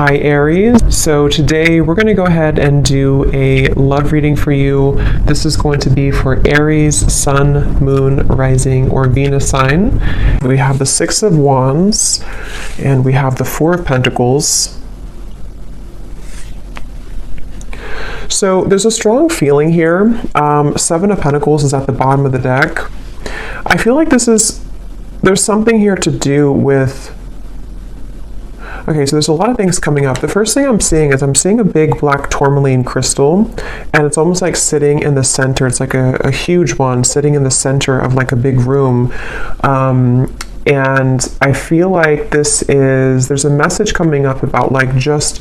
Hi Aries. So today we're going to go ahead and do a love reading for you. This is going to be for Aries, Sun, Moon, Rising, or Venus sign. We have the Six of Wands and we have the Four of Pentacles. So there's a strong feeling here. Seven of Pentacles is at the bottom of the deck. I feel like there's something here to do with. Okay, so there's a lot of things coming up. The first thing I'm seeing is I'm seeing a big black tourmaline crystal, and it's almost like sitting in the center. It's like a huge one sitting in the center of like a big room. And I feel like there's a message coming up about like just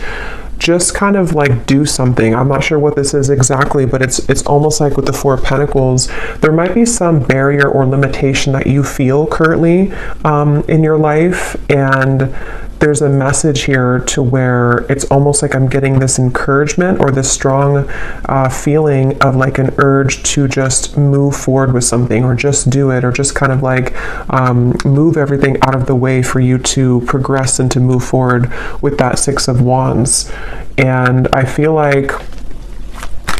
kind of like do something. I'm not sure what this is exactly, but it's almost like with the Four of Pentacles, there might be some barrier or limitation that you feel currently in your life, and there's a message here to where it's almost like I'm getting this encouragement or this strong feeling of like an urge to just move forward with something, or just do it, or just kind of like move everything out of the way for you to progress and to move forward with that Six of Wands. And I feel like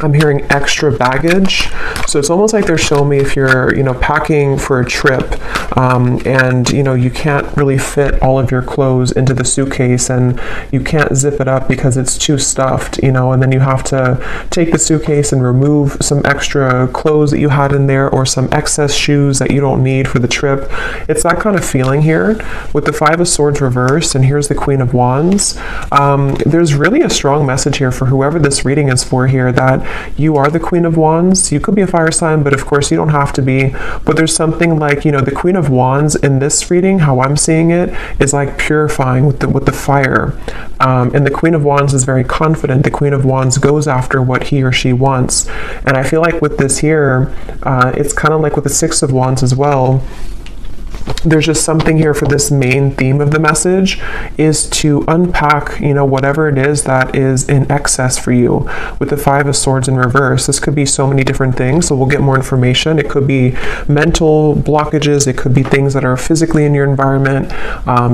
I'm hearing extra baggage. So it's almost like they're showing me if you're, packing for a trip, and, you can't really fit all of your clothes into the suitcase, and you can't zip it up because it's too stuffed, and then you have to take the suitcase and remove some extra clothes that you had in there, or some excess shoes that you don't need for the trip. It's that kind of feeling here with the Five of Swords reversed, and here's the Queen of Wands. There's really a strong message here for whoever this reading is for here, that you are the Queen of Wands. You could be a fire sign, but of course you don't have to be. But there's something like, the Queen of Wands in this reading, how I'm seeing it, is like purifying with the fire. And the Queen of Wands is very confident. The Queen of Wands goes after what he or she wants. And I feel like with this here, it's kind of like with the Six of Wands as well. There's just something here for this main theme of the message is to unpack, whatever it is that is in excess for you. With the Five of Swords in reverse, this could be so many different things, so we'll get more information. It could be mental blockages, it could be things that are physically in your environment,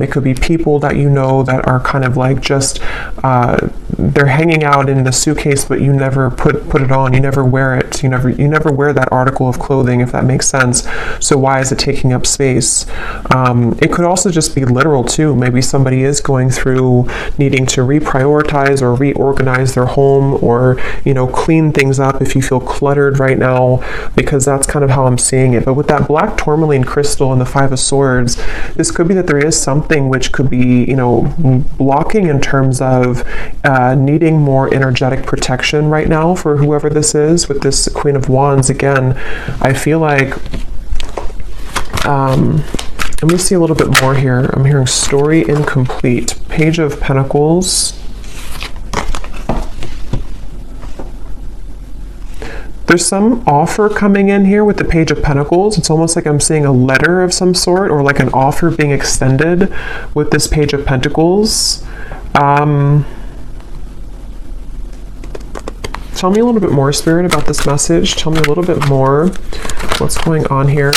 it could be people that that are kind of like just they're hanging out in the suitcase, but you never put it on, you never wear it, you never wear that article of clothing, if that makes sense. So why is it taking up space? It could also just be literal too. Maybe somebody is going through needing to reprioritize or reorganize their home, or clean things up if you feel cluttered right now, because that's kind of how I'm seeing it. But with that black tourmaline crystal and the Five of Swords, this could be that there is something which could be blocking in terms of needing more energetic protection right now for whoever this is. With this Queen of Wands, again, I feel like let me see a little bit more here. I'm hearing story incomplete. Page of Pentacles. There's some offer coming in here with the Page of Pentacles. It's almost like I'm seeing a letter of some sort, or like an offer being extended with this Page of Pentacles. Tell me a little bit more, Spirit, about this message. Tell me a little bit more. What's going on here?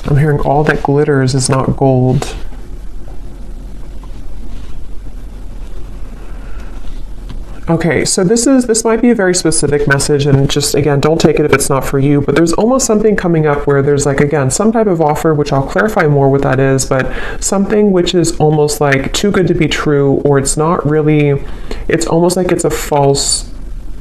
I'm hearing all that glitters is not gold. Okay, so this might be a very specific message, and just, again, don't take it if it's not for you, but there's almost something coming up where there's like, again, some type of offer, which I'll clarify more what that is, but something which is almost like too good to be true, or it's not really, it's almost like it's a false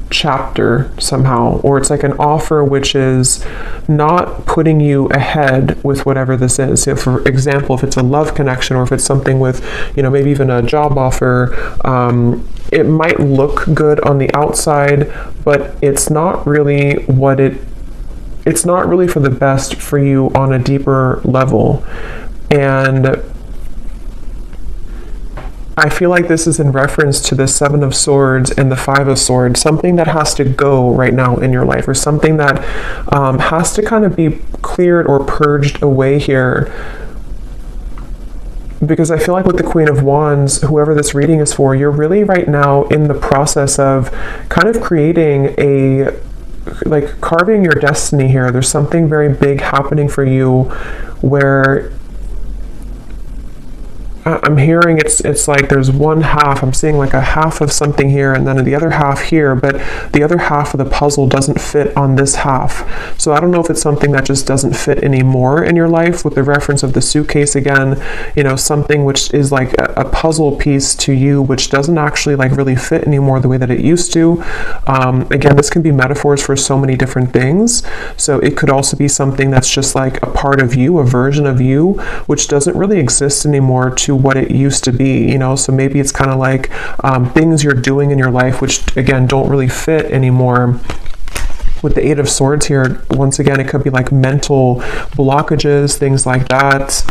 chapter somehow, or it's like an offer which is not putting you ahead with whatever this is. So for example, if it's a love connection, or if it's something with, maybe even a job offer, it might look good on the outside, but it's not really it's not really for the best for you on a deeper level. And I feel like this is in reference to the Seven of Swords and the Five of Swords, something that has to go right now in your life, or something that has to kind of be cleared or purged away here. Because I feel like with the Queen of Wands, whoever this reading is for, you're really right now in the process of kind of creating like carving your destiny here. There's something very big happening for you where I'm hearing it's like there's one half, I'm seeing like a half of something here and then the other half here, but the other half of the puzzle doesn't fit on this half. So I don't know if it's something that just doesn't fit anymore in your life, with the reference of the suitcase again, you know, something which is like a puzzle piece to you which doesn't actually like really fit anymore the way that it used to. Again, this can be metaphors for so many different things. So it could also be something that's just like a part of you, a version of you, which doesn't really exist anymore to what it used to be, you know. So maybe it's kind of like things you're doing in your life which again don't really fit anymore. With the Eight of Swords here, once again, it could be like mental blockages, things like that.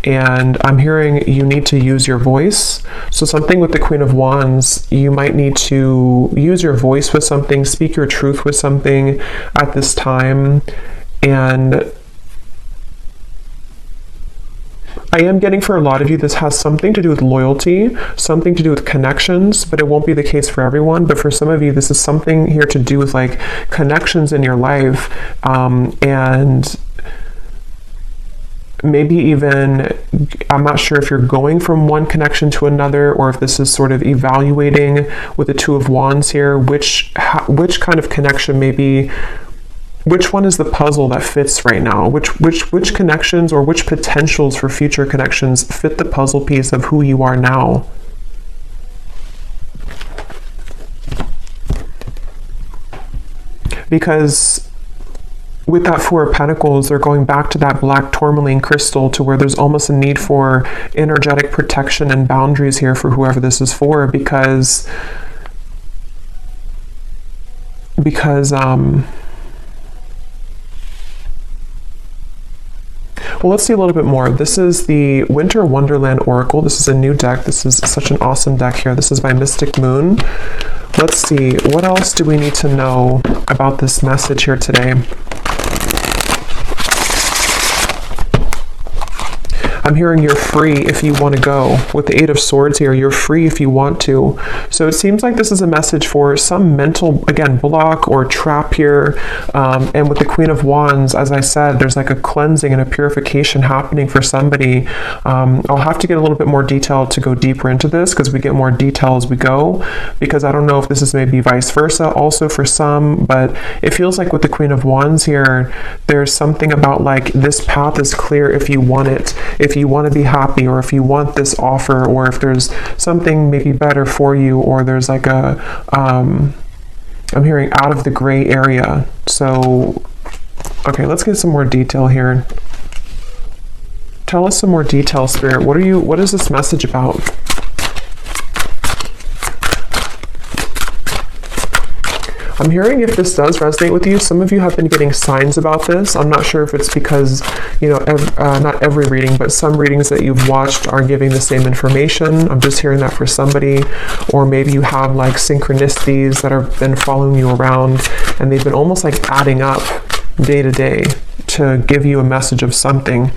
And I'm hearing you need to use your voice. So something with the Queen of Wands, you might need to use your voice with something, speak your truth with something at this time. And I am getting for a lot of you, this has something to do with loyalty, something to do with connections, but it won't be the case for everyone. But for some of you, this is something here to do with like connections in your life, and maybe even, I'm not sure if you're going from one connection to another, or if this is sort of evaluating with the Two of Wands here, which kind of connection maybe. Which one is the puzzle that fits right now? Which connections or which potentials for future connections fit the puzzle piece of who you are now? Because with that Four of Pentacles, they're going back to that black tourmaline crystal, to where there's almost a need for energetic protection and boundaries here for whoever this is for, because well, let's see a little bit more. This is the Winter Wonderland Oracle. This is a new deck. This is such an awesome deck here. This is by Mystic Moon. Let's see, what else do we need to know about this message here today? I'm hearing you're free if you want to go. With the Eight of Swords here, you're free if you want to. So it seems like this is a message for some mental, again, block or trap here. And with the Queen of Wands, as I said, there's like a cleansing and a purification happening for somebody. I'll have to get a little bit more detail to go deeper into this, because we get more detail as we go, because I don't know if this is maybe vice versa also for some, but it feels like with the Queen of Wands here, there's something about like this path is clear if you want it. If you want to be happy, or if you want this offer, or if there's something maybe better for you, or there's like a I'm hearing out of the gray area. So okay, let's get some more detail here. Tell us some more detail, Spirit. What is this message about? I'm hearing, if this does resonate with you, some of you have been getting signs about this. I'm not sure if it's because, you know, not every reading, but some readings that you've watched are giving the same information. I'm just hearing that for somebody. Or maybe you have like synchronicities that have been following you around, and they've been almost like adding up day to day to give you a message of something.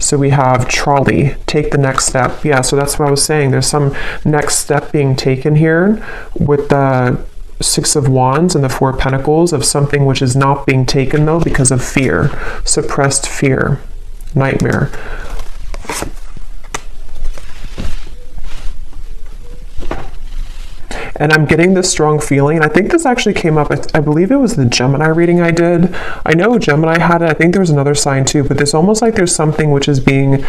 So we have trolley, take the next step. Yeah, so that's what I was saying. There's some next step being taken here with the Six of Wands and the Four of Pentacles, of something which is not being taken though because of fear, suppressed fear, nightmare. And I'm getting this strong feeling, and I think this actually came up, I believe it was the Gemini reading I did. I know Gemini had it, I think there was another sign too, but there's almost like there's something which is being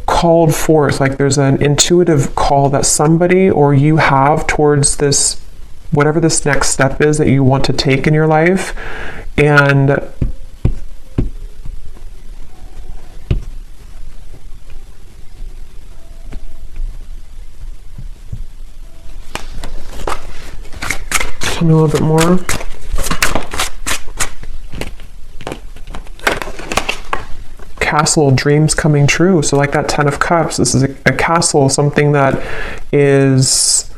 called forth, like there's an intuitive call that somebody or you have towards this, whatever this next step is that you want to take in your life. And tell me a little bit more. Castle, dreams coming true. So like that Ten of Cups, this is a castle, something that is,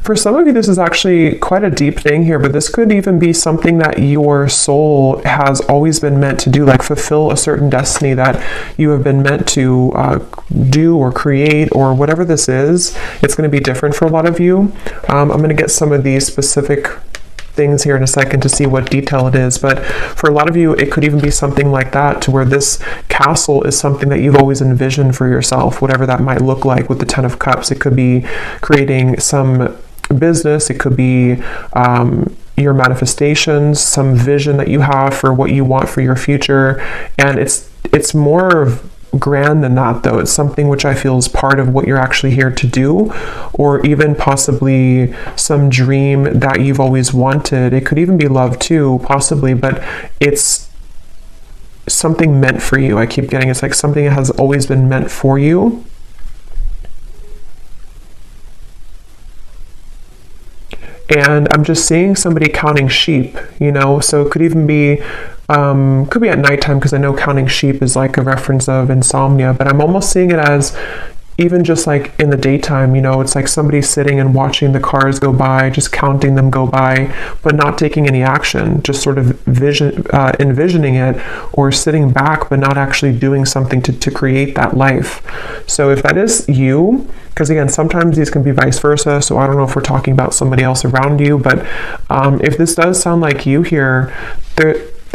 For some of you, this is actually quite a deep thing here, but this could even be something that your soul has always been meant to do, like fulfill a certain destiny that you have been meant to do or create, or whatever this is. It's going to be different for a lot of you. I'm going to get some of these specific things here in a second to see what detail it is, but for a lot of you it could even be something like that, to where this castle is something that you've always envisioned for yourself, whatever that might look like. With the Ten of Cups, it could be creating some business, it could be your manifestations, some vision that you have for what you want for your future, and it's more grand than that, though. It's something which I feel is part of what you're actually here to do, or even possibly some dream that you've always wanted. It could even be love too, possibly, but it's something meant for you. I keep getting, it's like something that has always been meant for you. And I'm just seeing somebody counting sheep, you know, so it could even be could be at nighttime, because I know counting sheep is like a reference of insomnia, but I'm almost seeing it as even just like in the daytime, you know, it's like somebody sitting and watching the cars go by, just counting them go by, but not taking any action, just sort of envisioning it, or sitting back, but not actually doing something to create that life. So if that is you, because again, sometimes these can be vice versa, so I don't know if we're talking about somebody else around you, but if this does sound like you here,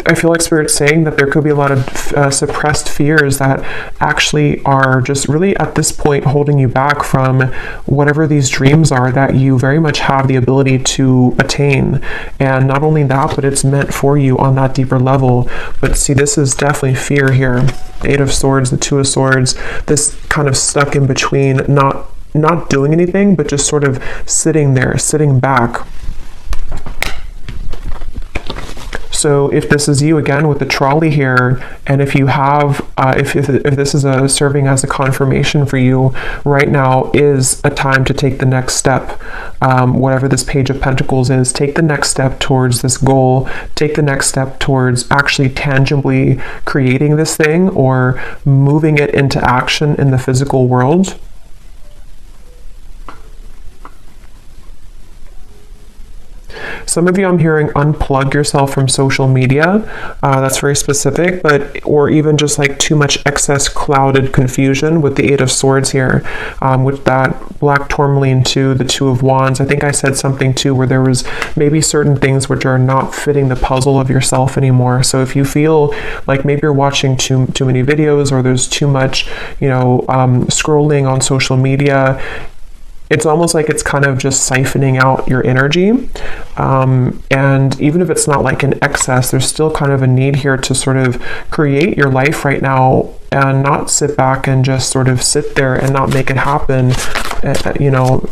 I feel like Spirit's saying that there could be a lot of suppressed fears that actually are just really at this point holding you back from whatever these dreams are that you very much have the ability to attain. And not only that, but it's meant for you on that deeper level. But see, this is definitely fear here. The Eight of Swords, the Two of Swords, this kind of stuck in between, not doing anything, but just sort of sitting there, sitting back. So if this is you, again, with the trolley here, and if you have, if this is serving as a confirmation for you, right now is a time to take the next step. Whatever this Page of Pentacles is, take the next step towards this goal, take the next step towards actually tangibly creating this thing, or moving it into action in the physical world. Some of you, I'm hearing, unplug yourself from social media. That's very specific, or even just like too much excess clouded confusion with the Eight of Swords here, with that black tourmaline to the Two of Wands. I think I said something too where there was maybe certain things which are not fitting the puzzle of yourself anymore. So if you feel like maybe you're watching too many videos, or there's too much, you know, scrolling on social media, it's almost like it's kind of just siphoning out your energy. And even if it's not like an excess, there's still kind of a need here to sort of create your life right now, and not sit back and just sort of sit there and not make it happen, you know.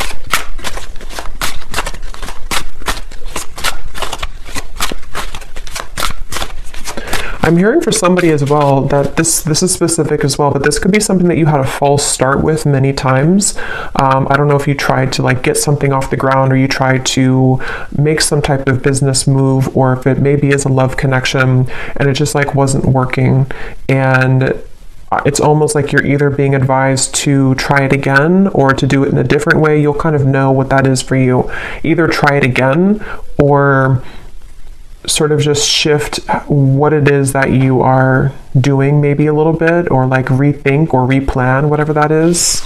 I'm hearing for somebody as well that this is specific as well, but this could be something that you had a false start with many times. I don't know if you tried to like get something off the ground, or you tried to make some type of business move, or if it maybe is a love connection and it just like wasn't working. And it's almost like you're either being advised to try it again, or to do it in a different way. You'll kind of know what that is for you. Either try it again, or sort of just shift what it is that you are doing maybe a little bit, or like rethink or replan, whatever that is.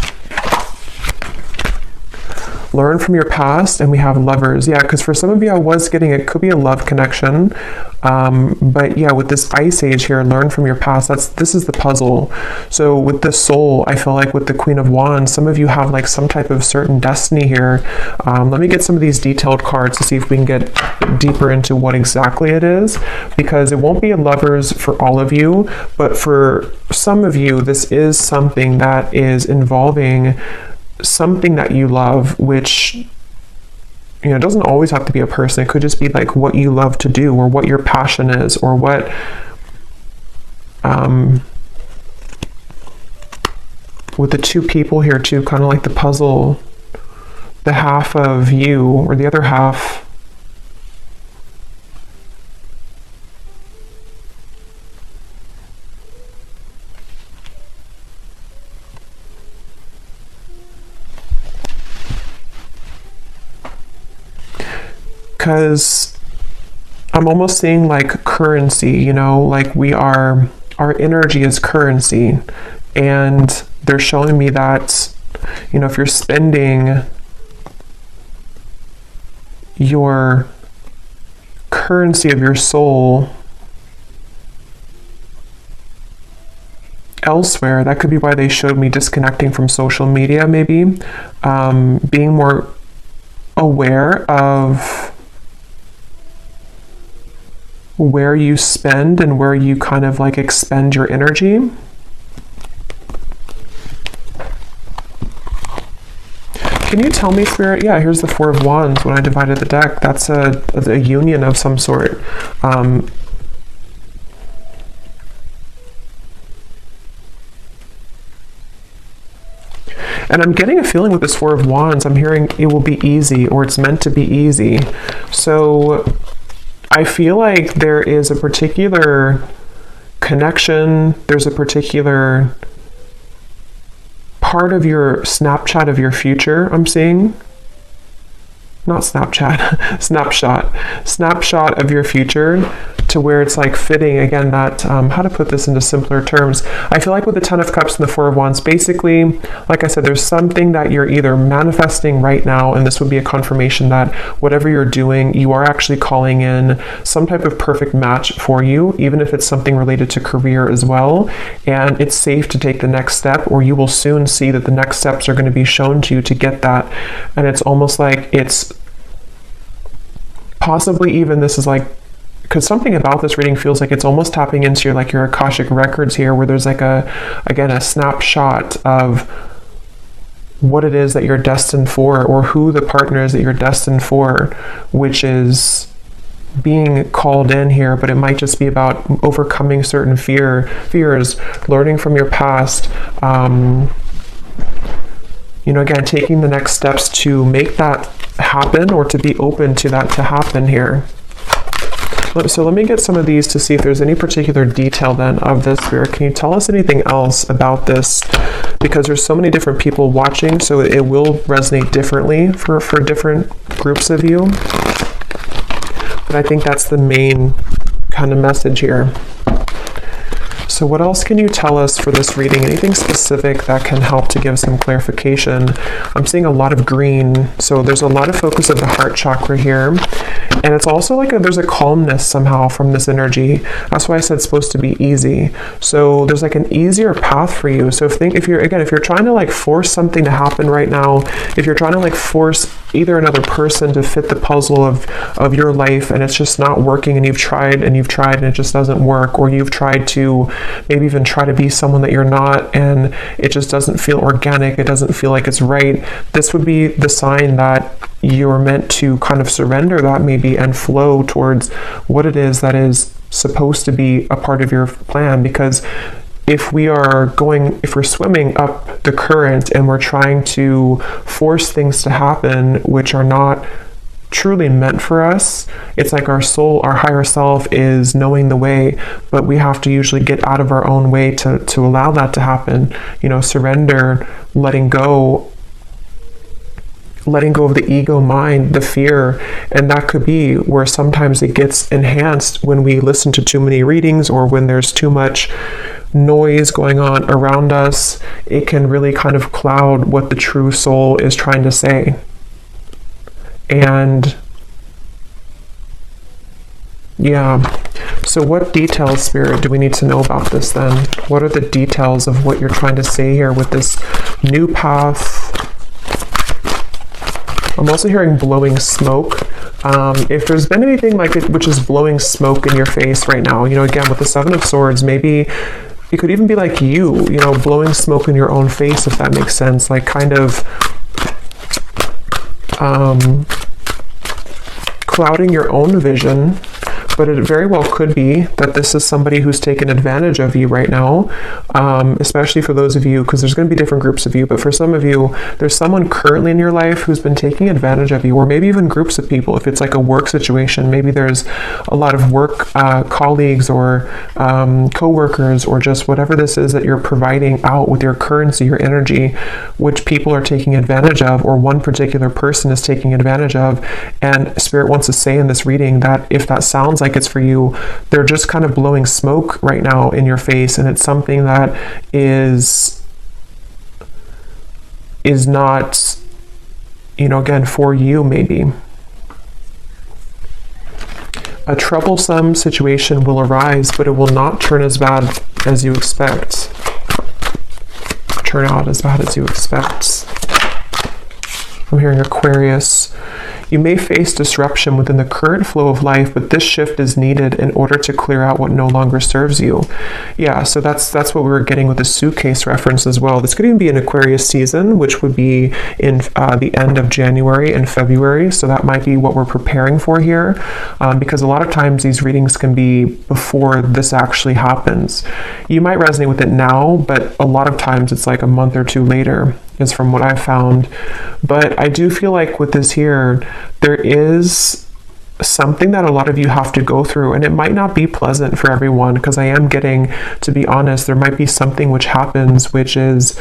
Learn from your past, and we have Lovers. Yeah, because for some of you, I was getting, it could be a love connection. But yeah, with this Ice Age here, learn from your past. This is the puzzle. So with the Soul, I feel like with the Queen of Wands, some of you have like some type of certain destiny here. Let me get some of these detailed cards to see if we can get deeper into what exactly it is, because it won't be a Lovers for all of you, but for some of you, this is something that is involving something that you love, which, you know, it doesn't always have to be a person. It could just be like what you love to do, or what your passion is, or what with the two people here too, kind of like the puzzle, the half of you or the other half. because I'm almost seeing like currency, you know, like our energy is currency. And they're showing me that, you know, if you're spending your currency of your soul elsewhere, that could be why they showed me disconnecting from social media, maybe. Being more aware of where you spend and where you kind of like expend your energy. Can you tell me, Spirit? Yeah, here's the Four of Wands. When I divided the deck, that's a union of some sort. And I'm getting a feeling with this Four of Wands, I'm hearing it will be easy, or it's meant to be easy. So I feel like there is a particular connection, there's a particular part of your Snapchat of your future I'm seeing. Not Snapchat, snapshot of your future, to where it's like fitting, again, that, how to put this into simpler terms. I feel like with the Ten of Cups and the Four of Wands, basically, like I said, there's something that you're either manifesting right now, and this would be a confirmation that whatever you're doing, you are actually calling in some type of perfect match for you, even if it's something related to career as well. And it's safe to take the next step, or you will soon see that the next steps are going to be shown to you to get that. And it's almost like it's possibly even, this is like, because something about this reading feels like it's almost tapping into your Akashic records here, where there's like a snapshot of what it is that you're destined for, or who the partner is that you're destined for, which is being called in here. But it might just be about overcoming certain fears, learning from your past, you know, again, taking the next steps to make that happen, or to be open to that to happen here. So let me get some of these to see if there's any particular detail then of this, Spirit. Can you tell us anything else about this? Because there's so many different people watching, so it will resonate differently for different groups of you. But I think that's the main kind of message here. So what else can you tell us for this reading? Anything specific that can help to give some clarification? I'm seeing a lot of green, so there's a lot of focus of the heart chakra here. And it's also like there's a calmness somehow from this energy. That's why I said it's supposed to be easy. So there's like an easier path for you. So if you're trying to like force something to happen right now, if you're trying to like force either another person to fit the puzzle of your life, and it's just not working, and you've tried and it just doesn't work, or you've tried to maybe even try to be someone that you're not, and it just doesn't feel organic, it doesn't feel like it's right, this would be the sign that you're meant to kind of surrender that maybe and flow towards what it is that is supposed to be a part of your plan. Because if we're swimming up the current and we're trying to force things to happen which are not truly meant for us, it's like our soul, our higher self is knowing the way, but we have to usually get out of our own way to allow that to happen. You know, surrender, letting go of the ego mind, the fear. And that could be where sometimes it gets enhanced when we listen to too many readings, or when there's too much noise going on around us. It can really kind of cloud what the true soul is trying to say. And yeah, so what details, Spirit, do we need to know about this then? What are the details of what you're trying to say here with this new path? I'm also hearing blowing smoke. If there's been anything like it which is blowing smoke in your face right now, you know, again, with the Seven of Swords, maybe it could even be like you know, blowing smoke in your own face, if that makes sense, like kind of clouding your own vision but it very well could be that this is somebody who's taken advantage of you right now, especially for those of you, because there's going to be different groups of you, but for some of you, there's someone currently in your life who's been taking advantage of you, or maybe even groups of people. If it's like a work situation, maybe there's a lot of work colleagues or co-workers, or just whatever this is that you're providing out with your currency, your energy, which people are taking advantage of, or one particular person is taking advantage of. And Spirit wants to say in this reading that if that sounds like it's for you, they're just kind of blowing smoke right now in your face, and it's something that is not, again, for you. Maybe a troublesome situation will arise, but it will not turn as bad as you expect. Turn out as bad as you expect. I'm hearing Aquarius. You may face disruption within the current flow of life, but this shift is needed in order to clear out what no longer serves you. Yeah, so that's what we were getting with the suitcase reference as well. This could even be an Aquarius season, which would be in the end of January and February. So that might be what we're preparing for here, because a lot of times these readings can be before this actually happens. You might resonate with it now, but a lot of times it's like a month or two later, is from what I've found. But I do feel like with this here, there is something that a lot of you have to go through, and it might not be pleasant for everyone, because I am getting, to be honest, there might be something which happens, which is,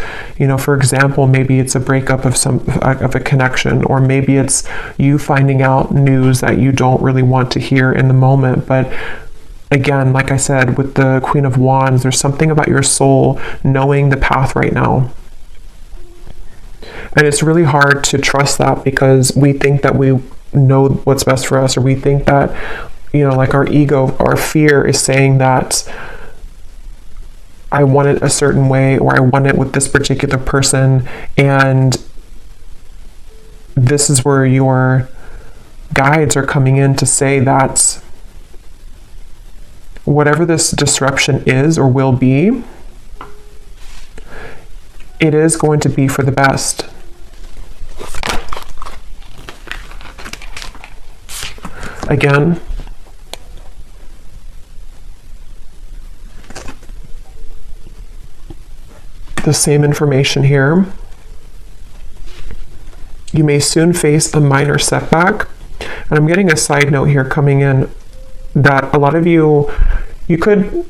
for example, maybe it's a breakup of a connection, or maybe it's you finding out news that you don't really want to hear in the moment. But again, like I said, with the Queen of Wands, there's something about your soul knowing the path right now. And it's really hard to trust that, because we think that we know what's best for us, or we think that, like our ego, our fear is saying that I want it a certain way, or I want it with this particular person. And this is where your guides are coming in to say that whatever this disruption is or will be, it is going to be for the best. Again, the same information here. You may soon face a minor setback. And I'm getting a side note here coming in that a lot of you could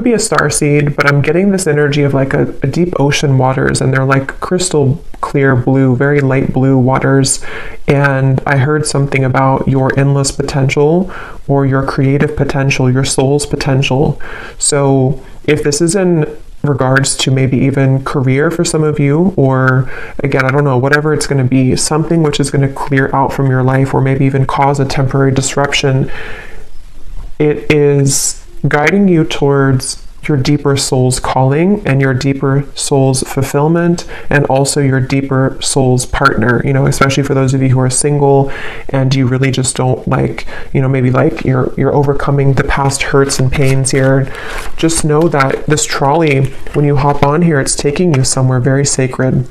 be a starseed, but I'm getting this energy of like a deep ocean waters, and they're like crystal clear blue, very light blue waters. And I heard something about your endless potential, or your creative potential, your soul's potential. So if this is in regards to maybe even career for some of you, or again, I don't know, whatever it's going to be, something which is going to clear out from your life, or maybe even cause a temporary disruption, it is guiding you towards your deeper soul's calling and your deeper soul's fulfillment, and also your deeper soul's partner, especially for those of you who are single and you really just don't like, maybe like you're overcoming the past hurts and pains here. Just know that this trolley, when you hop on here, it's taking you somewhere very sacred.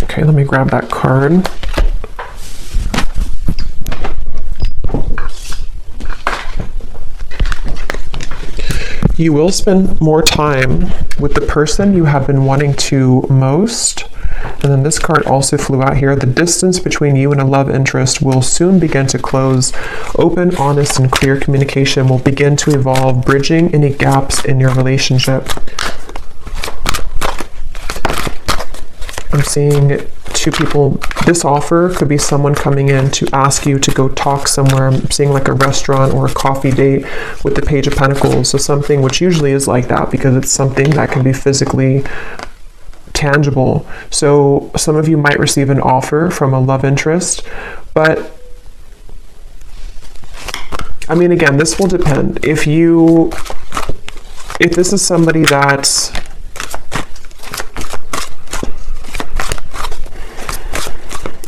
Okay, let me grab that card. You will spend more time with the person you have been wanting to most. And then this card also flew out here. The distance between you and a love interest will soon begin to close. Open, honest, and clear communication will begin to evolve, bridging any gaps in your relationship. I'm seeing two people. This offer could be someone coming in to ask you to go talk somewhere. I'm seeing like a restaurant or a coffee date with the Page of Pentacles. So something which usually is like that, because it's something that can be physically tangible. So some of you might receive an offer from a love interest, but I mean, again, this will depend. If this is somebody that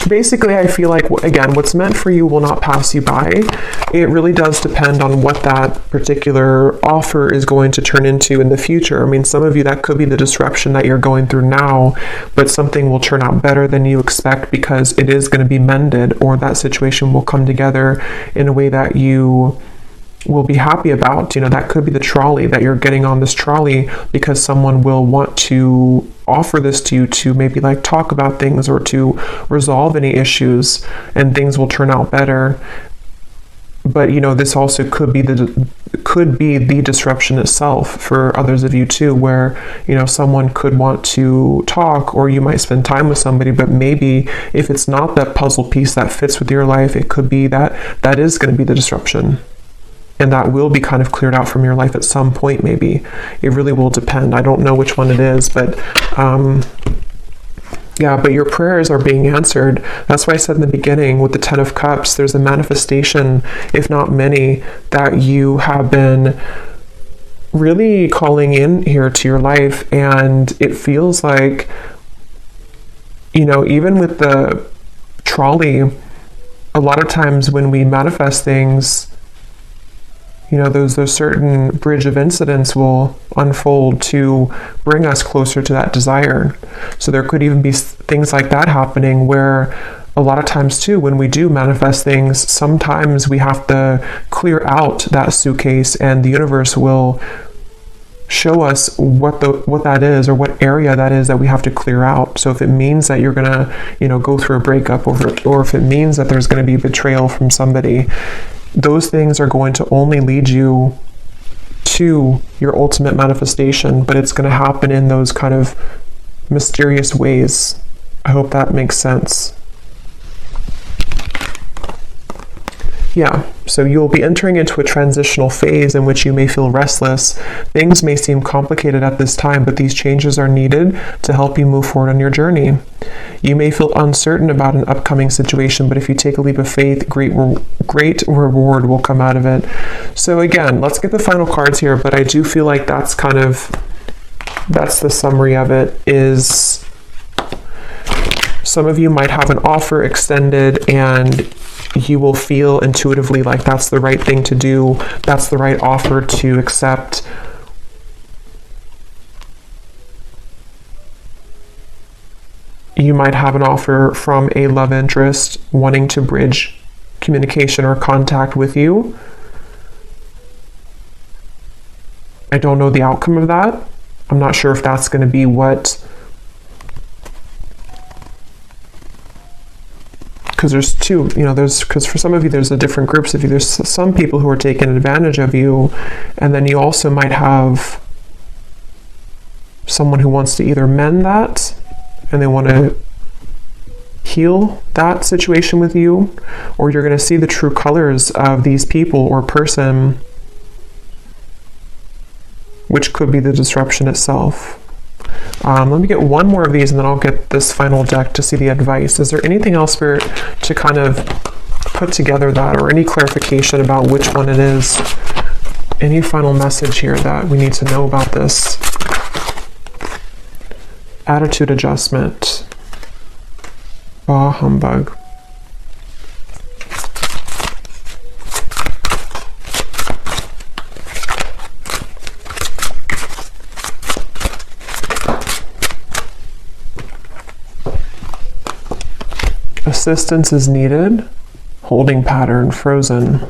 basically, I feel like, again, what's meant for you will not pass you by. It really does depend on what that particular offer is going to turn into in the future. I mean, some of you, that could be the disruption that you're going through now, but something will turn out better than you expect because it is going to be mended, or that situation will come together in a way that you will be happy about. That could be the trolley, that you're getting on this trolley because someone will want to offer this to you to maybe like talk about things or to resolve any issues, and things will turn out better. But this also could be the disruption itself for others of you too, where someone could want to talk, or you might spend time with somebody, but maybe if it's not that puzzle piece that fits with your life, it could be that is going to be the disruption. And that will be kind of cleared out from your life at some point, maybe. It really will depend. I don't know which one it is, but yeah, but your prayers are being answered. That's why I said in the beginning with the 10 of Cups, there's a manifestation, if not many, that you have been really calling in here to your life. And it feels like, even with the trolley, a lot of times when we manifest things, those certain bridge of incidents will unfold to bring us closer to that desire. So there could even be things like that happening, where a lot of times too, when we do manifest things, sometimes we have to clear out that suitcase, and the universe will show us what that is, or what area that is that we have to clear out. So if it means that you're gonna go through a breakup, or if it means that there's going to be betrayal from somebody, those things are going to only lead you to your ultimate manifestation, but it's going to happen in those kind of mysterious ways. I hope that makes sense. Yeah, so you'll be entering into a transitional phase in which you may feel restless. Things may seem complicated at this time, but these changes are needed to help you move forward on your journey. You may feel uncertain about an upcoming situation, but if you take a leap of faith, great reward will come out of it. So again, let's get the final cards here, but I do feel like that's the summary of it. Is some of you might have an offer extended, and you will feel intuitively like that's the right thing to do, that's the right offer to accept. You might have an offer from a love interest wanting to bridge communication or contact with you. I don't know the outcome of that. I'm not sure if that's going to be because there's two, because for some of you, there's a different groups of you. There's some people who are taking advantage of you, and then you also might have someone who wants to either mend that, and they want to heal that situation with you, or you're going to see the true colors of these people or person, which could be the disruption itself. Let me get one more of these, and then I'll get this final deck to see the advice. Is there anything else, Spirit, to kind of put together that, or any clarification about which one it is? Any final message here that we need to know about this? Attitude adjustment. Bah humbug. Assistance is needed. Holding pattern, frozen.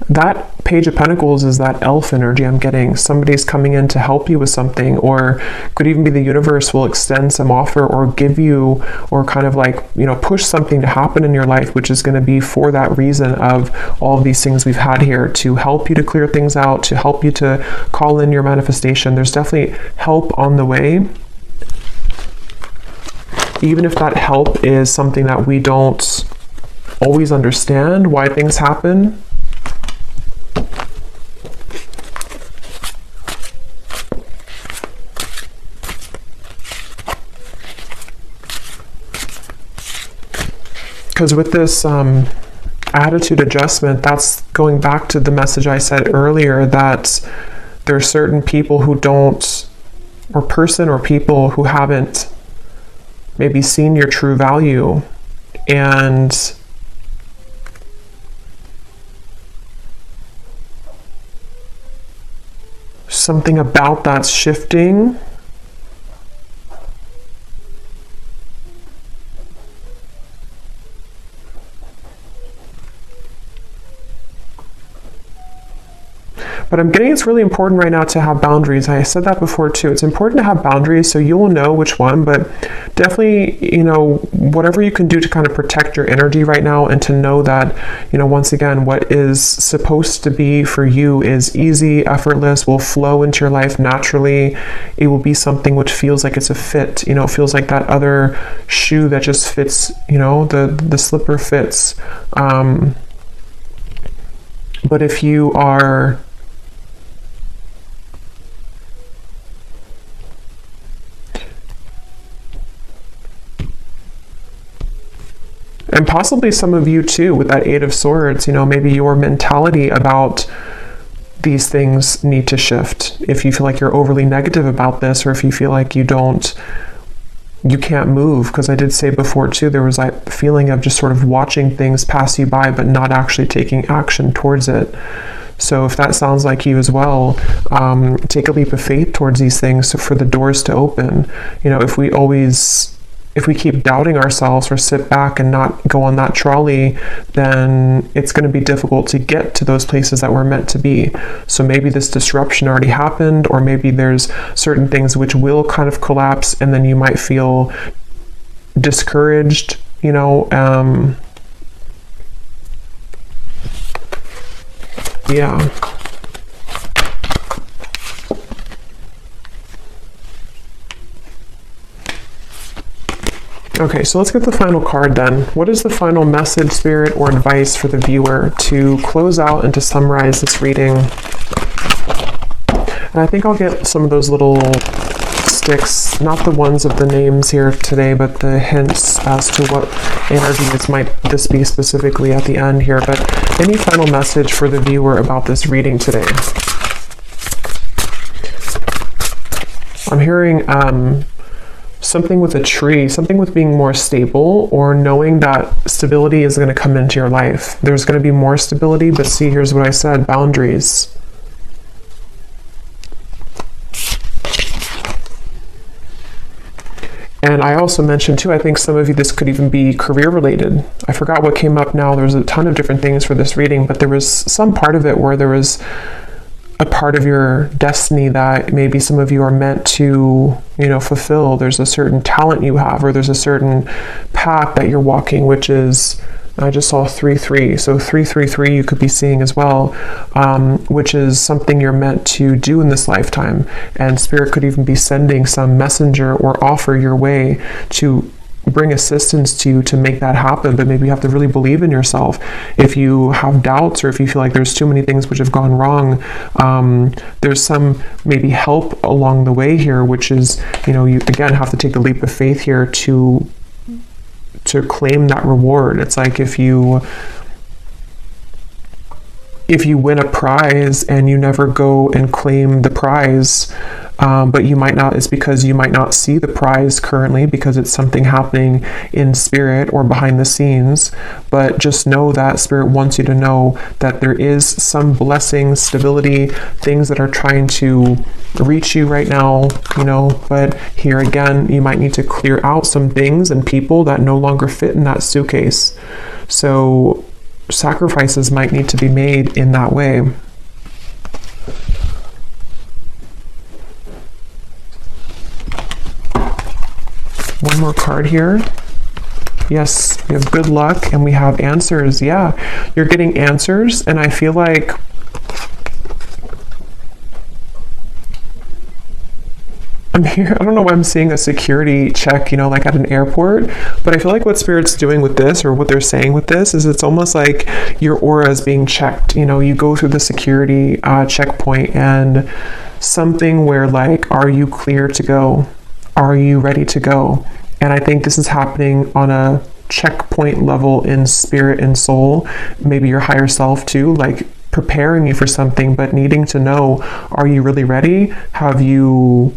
That Page of Pentacles is that elf energy I'm getting. Somebody's coming in to help you with something, or could even be the universe will extend some offer or give you, or kind of like, push something to happen in your life, which is going to be for that reason of all of these things we've had here, to help you to clear things out, to help you to call in your manifestation. There's definitely help on the way. Even if that help is something that we don't always understand why things happen. Because with this attitude adjustment, that's going back to the message I said earlier, that there are certain people who don't or person or people who haven't maybe seen your true value, and something about that's shifting. But I'm getting it's really important right now to have boundaries. I said that before too. It's important to have boundaries so you will know which one, but definitely, you know, whatever you can do to kind of protect your energy right now, and to know that, you know, once again, what is supposed to be for you is easy, effortless, will flow into your life naturally. It will be something which feels like it's a fit, you know, it feels like that other shoe that just fits, you know, the slipper fits. But if you are and possibly some of you too, with that Eight of Swords, you know, maybe your mentality about these things need to shift. If you feel like you're overly negative about this, or if you feel like you can't move, because I did say before too, there was that feeling of just sort of watching things pass you by, but not actually taking action towards it. So if that sounds like you as well, take a leap of faith towards these things for the doors to open. You know, if we keep doubting ourselves or sit back and not go on that trolley, then it's going to be difficult to get to those places that we're meant to be. So maybe this disruption already happened, or maybe there's certain things which will kind of collapse, and then you might feel discouraged, you know. Yeah. Okay, so let's get the final card then. What is the final message, spirit, or advice for the viewer to close out and to summarize this reading? And I think I'll get some of those little sticks, not the ones of the names here today, but the hints as to what energies might this be specifically at the end here. But any final message for the viewer about this reading today? I'm hearing something with a tree, something with being more stable, or knowing that stability is going to come into your life. There's going to be more stability, but see, here's what I said, boundaries. And I also mentioned too, I think some of you, this could even be career related. I forgot what came up now. There's a ton of different things for this reading, but there was some part of it where there was a part of your destiny that maybe some of you are meant to, you know, fulfill. There's a certain talent you have, or there's a certain path that you're walking, which is, I just saw 3-3. So 3-3-3 you could be seeing as well, which is something you're meant to do in this lifetime. And Spirit could even be sending some messenger or offer your way to bring assistance to you to make that happen. But maybe you have to really believe in yourself. If you have doubts, or if you feel like there's too many things which have gone wrong, there's some maybe help along the way here, which is, you know, you again have to take the leap of faith here to claim that reward. It's like if you win a prize and you never go and claim the prize, but you might not, it's because you might not see the prize currently, because it's something happening in spirit or behind the scenes. But just know that Spirit wants you to know that there is some blessing, stability, things that are trying to reach you right now, you know. But here again, you might need to clear out some things and people that no longer fit in that suitcase. So sacrifices might need to be made in that way. One more card here. Yes, we have good luck and we have answers. Yeah, you're getting answers, and I feel like I'm here. I don't know why I'm seeing a security check, you know, like at an airport, but I feel like what Spirit's doing with this, or what they're saying with this, is it's almost like your aura is being checked. You know, you go through the security checkpoint, and something where like, are you clear to go? Are you ready to go? And I think this is happening on a checkpoint level in spirit and soul, maybe your higher self too, like preparing you for something, but needing to know, are you really ready? Have you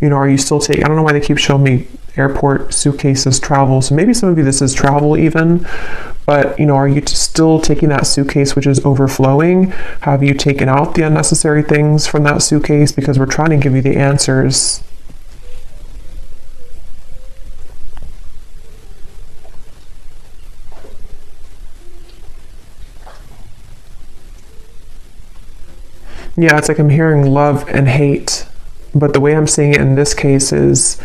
Are you still taking, I don't know why they keep showing me airport, suitcases, travel. So maybe some of you, this is travel even, but are you still taking that suitcase which is overflowing? Have you taken out the unnecessary things from that suitcase? Because we're trying to give you the answers. Yeah, it's like I'm hearing love and hate, but the way I'm seeing it in this case is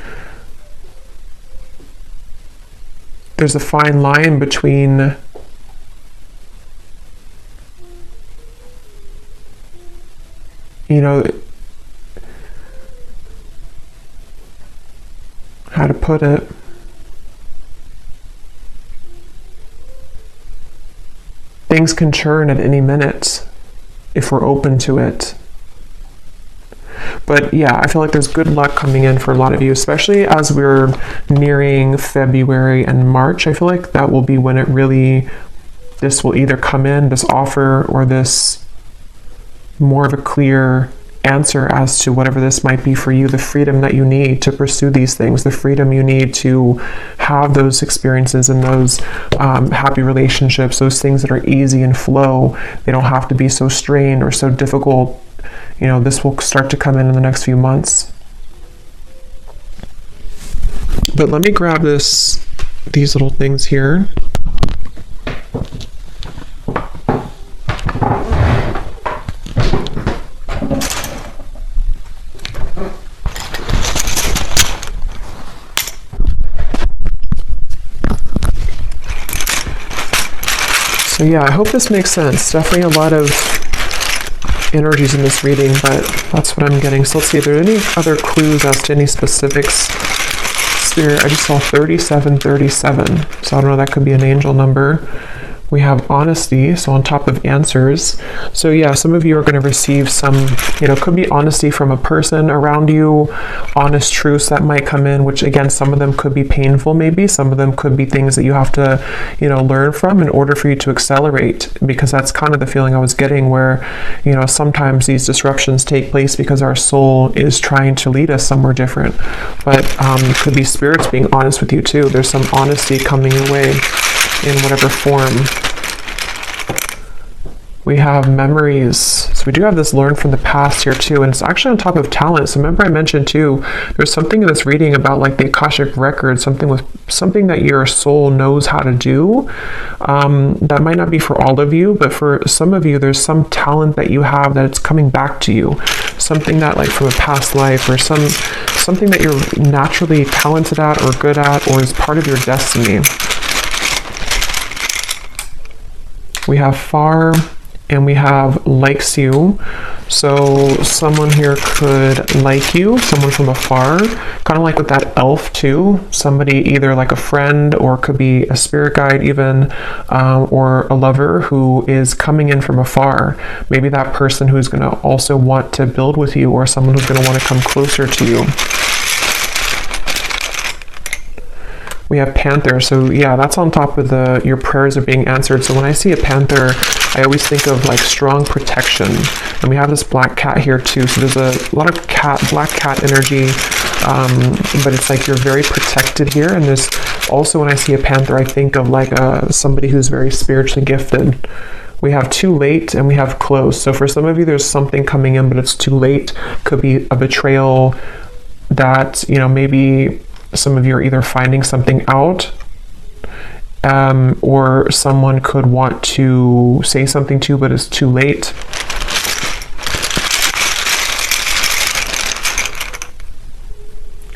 there's a fine line between how to put it. Things can churn at any minute if we're open to it. But yeah, I feel like there's good luck coming in for a lot of you, especially as we're nearing February and March. I feel like that will be when it really, this will either come in, this offer, or this more of a clear answer as to whatever this might be for you, the freedom that you need to pursue these things, the freedom you need to have those experiences and those happy relationships, those things that are easy and flow. They don't have to be so strained or so difficult. This will start to come in the next few months. But let me grab these little things here. So yeah, I hope this makes sense. Definitely a lot of energies in this reading, but that's what I'm getting. So let's see if there are any other clues as to any specifics. Spirit, I just saw 3737. So I don't know, that could be an angel number. We have honesty, so on top of answers. So yeah, some of you are going to receive some, could be honesty from a person around you, honest truths that might come in, which again, some of them could be painful maybe, some of them could be things that you have to, learn from in order for you to accelerate, because that's kind of the feeling I was getting where, sometimes these disruptions take place because our soul is trying to lead us somewhere different. But it could be spirits being honest with you too. There's some honesty coming your way in whatever form. We have memories. So we do have this learn from the past here too, and it's actually on top of talent. So remember I mentioned too, there's something in this reading about like the Akashic record, something that your soul knows how to do. That might not be for all of you, but for some of you, there's some talent that you have that it's coming back to you. Something that like from a past life, or something that you're naturally talented at or good at, or is part of your destiny. We have far, and we have likes you. So someone here could like you, someone from afar, kind of like with that elf too. Somebody either like a friend, or could be a spirit guide even, or a lover who is coming in from afar. Maybe that person who's going to also want to build with you, or someone who's going to want to come closer to you. We have panther. So yeah, that's on top of your prayers are being answered. So when I see a panther, I always think of like strong protection. And we have this black cat here too. So there's a lot of black cat energy, but it's like you're very protected here. And there's also, when I see a panther, I think of like somebody who's very spiritually gifted. We have too late, and we have close. So for some of you, there's something coming in, but it's too late. Could be a betrayal that, maybe some of you are either finding something out, or someone could want to say something to you, but it's too late.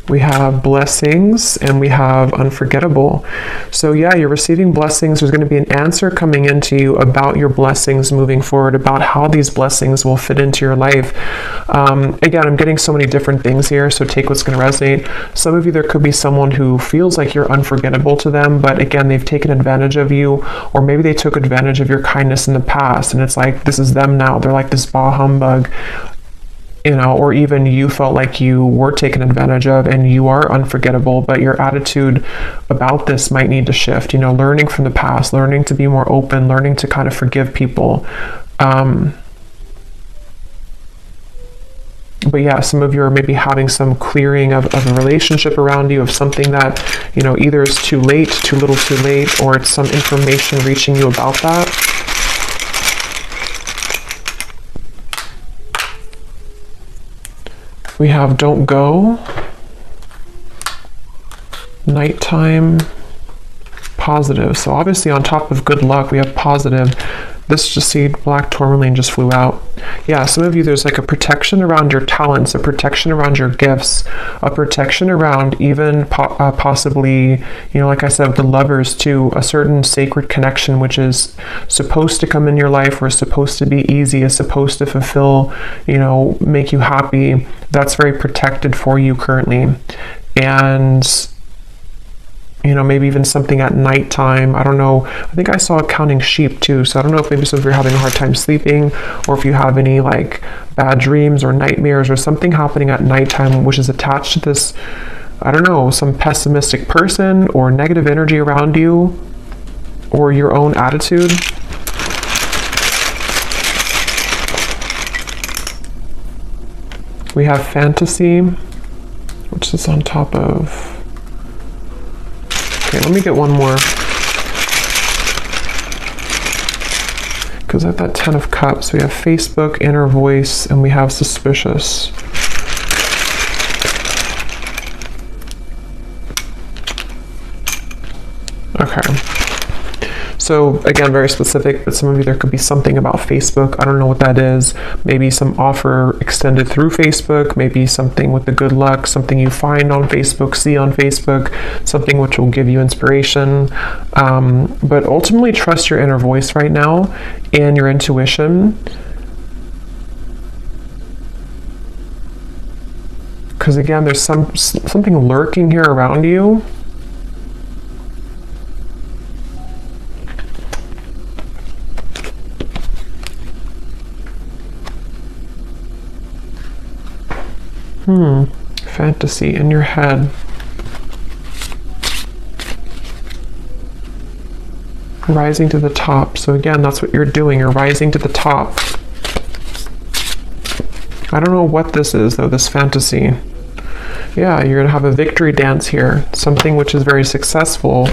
We have blessings, and we have unforgettable. So yeah, you're receiving blessings. There's going to be an answer coming into you about your blessings moving forward, about how these blessings will fit into your life. Again, I'm getting so many different things here, so take what's going to resonate. Some of you, there could be someone who feels like you're unforgettable to them, but again, they've taken advantage of you, or maybe they took advantage of your kindness in the past, and it's like, this is them now. They're like this bah humbug. Or even you felt like you were taken advantage of and you are unforgettable, but your attitude about this might need to shift, learning from the past, learning to be more open, learning to kind of forgive people. But yeah, some of you are maybe having some clearing of a relationship around you, of something that, either is too late, too little too late, or it's some information reaching you about that. We have don't go, nighttime, positive. So obviously on top of good luck, we have positive. This just black tourmaline just flew out. Yeah, some of you, there's like a protection around your talents, a protection around your gifts, a protection around even possibly, like I said, with the lovers too, a certain sacred connection, which is supposed to come in your life, or is supposed to be easy, is supposed to fulfill, make you happy. That's very protected for you currently. And maybe even something at nighttime. I don't know. I think I saw counting sheep too. So I don't know if maybe some of you are having a hard time sleeping, or if you have any like bad dreams or nightmares or something happening at nighttime, which is attached to this, I don't know, some pessimistic person or negative energy around you, or your own attitude. We have fantasy, which is on top of... Okay, let me get one more. Because at that 10 of Cups, we have Facebook, inner voice, and we have suspicious. Okay. So again, very specific, but some of you, there could be something about Facebook. I don't know what that is. Maybe some offer extended through Facebook, maybe something with the good luck, something you find on Facebook, see on Facebook, something which will give you inspiration. But ultimately trust your inner voice right now and your intuition. Because again, there's something lurking here around you. Fantasy in your head. Rising to the top. So again, that's what you're doing. You're rising to the top. I don't know what this is though, this fantasy. Yeah, you're gonna have a victory dance here. Something which is very successful.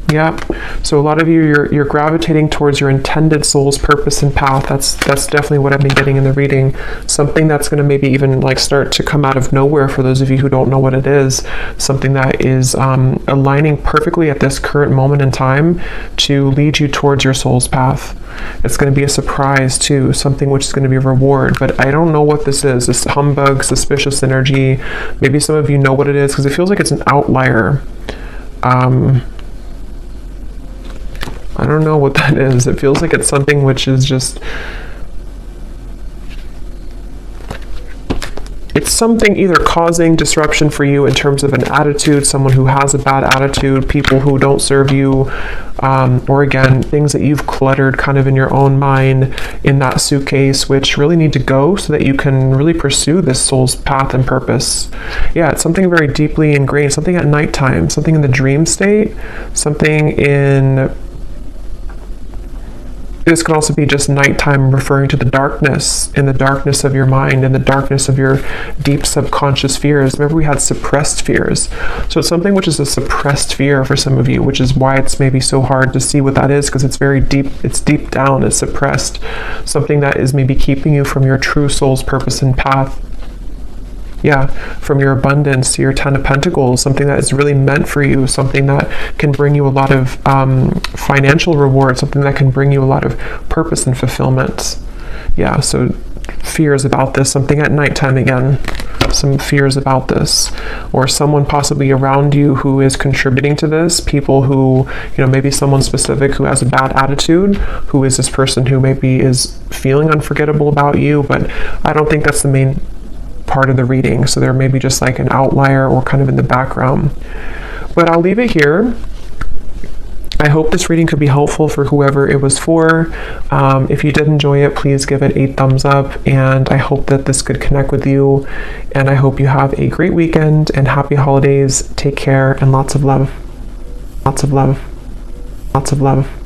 Yeah, so a lot of you, you're gravitating towards your intended soul's purpose and path. That's definitely what I've been getting in the reading. Something that's going to maybe even like start to come out of nowhere for those of you who don't know what it is. Something that is aligning perfectly at this current moment in time to lead you towards your soul's path. It's going to be a surprise too, something which is going to be a reward, but I don't know what this is. This humbug, suspicious energy. Maybe some of you know what it is because it feels like it's an outlier. I don't know what that is. It feels like it's something which is just... It's something either causing disruption for you in terms of an attitude, someone who has a bad attitude, people who don't serve you, or again, things that you've cluttered kind of in your own mind in that suitcase, which really need to go so that you can really pursue this soul's path and purpose. Yeah, it's something very deeply ingrained, something at nighttime, something in the dream state, something in... This can also be just nighttime, referring to the darkness, in the darkness of your mind, in the darkness of your deep subconscious fears. Remember, we had suppressed fears. So it's something which is a suppressed fear for some of you, which is why it's maybe so hard to see what that is, because it's very deep, it's deep down, it's suppressed. Something that is maybe keeping you from your true soul's purpose and path. Yeah, from your abundance to your 10 of Pentacles, something that is really meant for you, something that can bring you a lot of financial reward, something that can bring you a lot of purpose and fulfillment. Yeah, so fears about this, something at nighttime again, some fears about this, or someone possibly around you who is contributing to this, people who, maybe someone specific who has a bad attitude, who is this person who maybe is feeling unforgettable about you, but I don't think that's the main part of the reading, so there may be just like an outlier or kind of in the background. But I'll leave it here. I hope this reading could be helpful for whoever it was for. If you did enjoy it, please give it a thumbs up, and I hope that this could connect with you, and I hope you have a great weekend and happy holidays. Take care and lots of love. Lots of love. Lots of love.